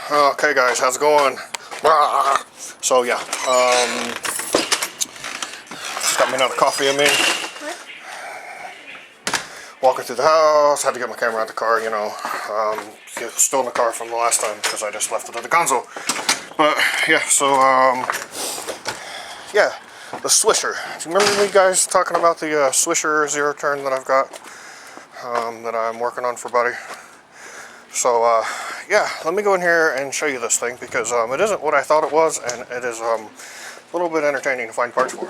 Okay guys, how's it going? So yeah, just got me another coffee in me. Walking through the house, had to get my camera out the car, you know. Still in the car from the last time because I just left it at the console. But yeah, so yeah, the Swisher. Do you remember me guys talking about the Swisher zero turn that I've got, that I'm working on for Buddy? So yeah, let me go in here and show you this thing because it isn't what I thought it was, and it is a little bit entertaining to find parts for.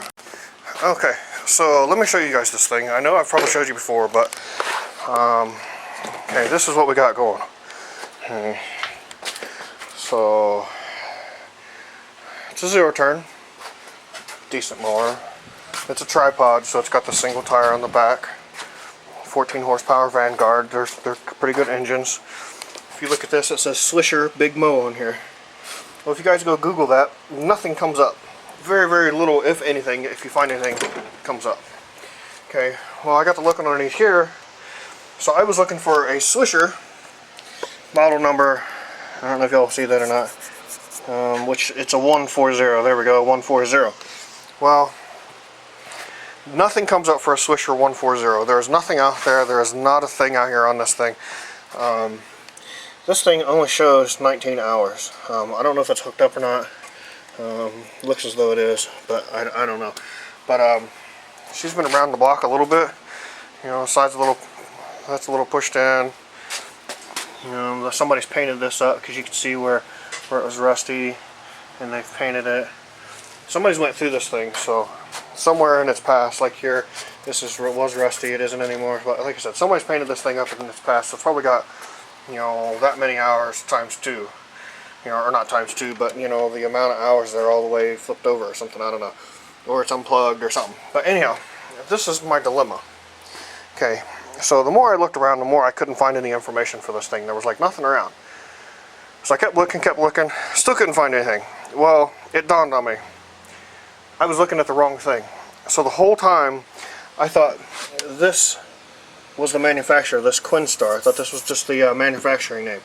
Okay, so let me show you guys this thing. I know I've probably showed you before, but okay, this is what we got going. Okay. So it's a zero turn, decent mower. It's a tripod, so it's got the single tire on the back. 14 horsepower Vanguard. They're pretty good engines. If you look at this, it says Swisher Big Mow on here. Well, if you guys go Google that, nothing comes up. Very, very little, if anything, if you find anything, comes up. Okay, well, I got to looking underneath here. So I was looking for a Swisher, model number, I don't know if y'all see that or not, which it's a 140. There we go, 140. Well, nothing comes up for a Swisher 140. There's nothing out there. There is not a thing out here on this thing. This thing only shows 19 hours. I don't know if it's hooked up or not. Looks as though it is, but I don't know. But she's been around the block a little bit. You know, side's a little, that's a little pushed in. You know, somebody's painted this up because you can see where it was rusty, and they've painted it. Somebody's went through this thing, so somewhere in its past, like here, this was rusty. It isn't anymore. But like I said, somebody's painted this thing up in its past. So it's probably got, you know, that many hours times 2. You know, or not times 2, but you know, the amount of hours they're all the way flipped over or something. I don't know, or it's unplugged or something. But anyhow, this is my dilemma. Okay, so the more I looked around, the more I couldn't find any information for this thing. There was like nothing around. So I kept looking, still couldn't find anything. Well, it dawned on me. I was looking at the wrong thing. So the whole time, I thought this was the manufacturer, this Quinstar. I thought this was just the manufacturing name.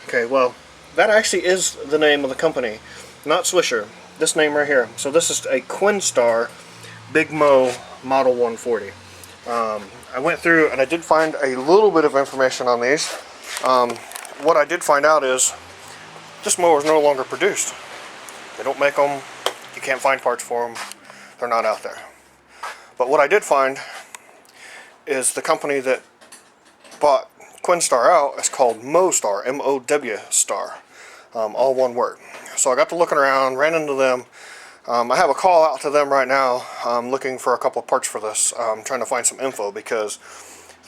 Okay, well, that actually is the name of the company, not Swisher. This name right here. So this is a Quinstar Big Mow Model 140. I went through and I did find a little bit of information on these. What I did find out is this mower is no longer produced. They don't make them. You can't find parts for them. They're not out there. But what I did find is the company that bought Quinstar out is called Mowstar, M-O-W Star, all one word. So I got to looking around, ran into them. I have a call out to them right now. I'm looking for a couple of parts for this. I'm trying to find some info because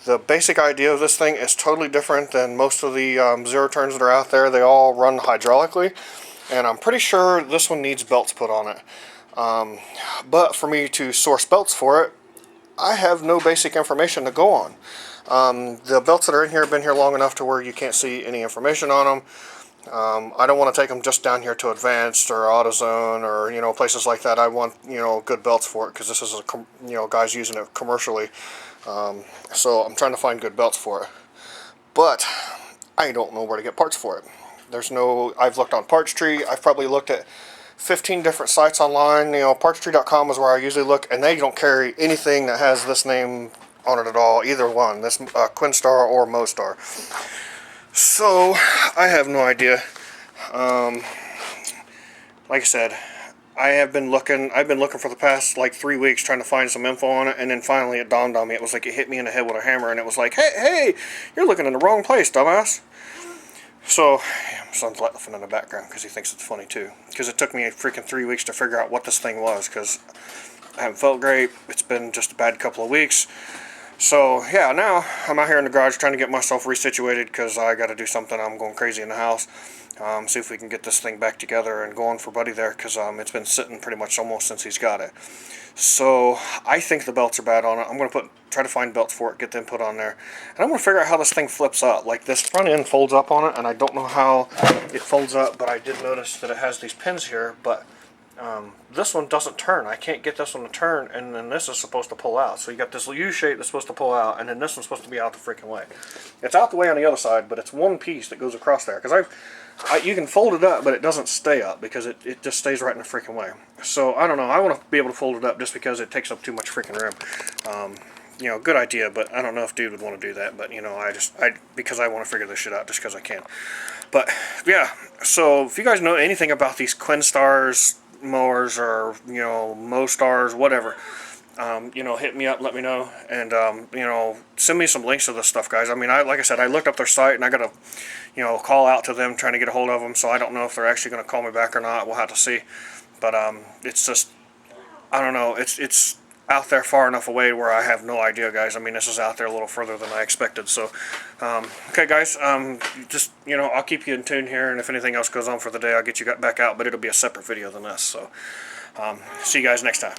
the basic idea of this thing is totally different than most of the zero turns that are out there. They all run hydraulically, and I'm pretty sure this one needs belts put on it. But for me to source belts for it, I have no basic information to go on. The belts that are in here have been here long enough to where you can't see any information on them. I don't want to take them just down here to Advanced or AutoZone or, you know, places like that. I want, you know, good belts for it because this is a, you know, guys using it commercially. So I'm trying to find good belts for it. But I don't know where to get parts for it. There's no, I've looked on Parts Tree. I've probably looked at 15 different sites online. You know, partstree.com is where I usually look, and they don't carry anything that has this name on it at all, either one, this Quinstar or Mowstar. So I have no idea. Like I said, I've been looking for the past like 3 weeks trying to find some info on it, and then finally it dawned on me. It was like it hit me in the head with a hammer, and it was like, hey, you're looking in the wrong place, dumbass. So, yeah, my son's laughing in the background because he thinks it's funny too. Because it took me a freaking 3 weeks to figure out what this thing was, because I haven't felt great. It's been just a bad couple of weeks. So, yeah, now I'm out here in the garage trying to get myself resituated because I got to do something. I'm going crazy in the house. See if we can get this thing back together and going for Buddy there, because it's been sitting pretty much almost since he's got it. So I think the belts are bad on it. I'm going to try to find belts for it, get them put on there, and I'm going to figure out how this thing flips up. Like, this front end folds up on it, and I don't know how it folds up, but I did notice that it has these pins here. But This one doesn't turn. I can't get this one to turn, and then this is supposed to pull out. So you got this U shape that's supposed to pull out, and then this one's supposed to be out the freaking way. It's out the way on the other side, but it's one piece that goes across there. Because you can fold it up, but it doesn't stay up because it just stays right in the freaking way. So I don't know. I want to be able to fold it up just because it takes up too much freaking room. You know, good idea, but I don't know if dude would want to do that. But you know, because I want to figure this shit out just because I can. But yeah, so if you guys know anything about these Quinstar mowers or you know Mowstars, whatever, you know, hit me up, let me know, and you know, send me some links to this stuff, guys. I mean, like I said, I looked up their site and I got to, you know, call out to them trying to get a hold of them. So I don't know if they're actually going to call me back or not. We'll have to see. But it's just, I don't know. It's out there far enough away where I have no idea, guys. I mean, this is out there a little further than I expected. So, okay, guys, just, you know, I'll keep you in tune here, and if anything else goes on for the day, I'll get you back out, but it'll be a separate video than this. So, see you guys next time.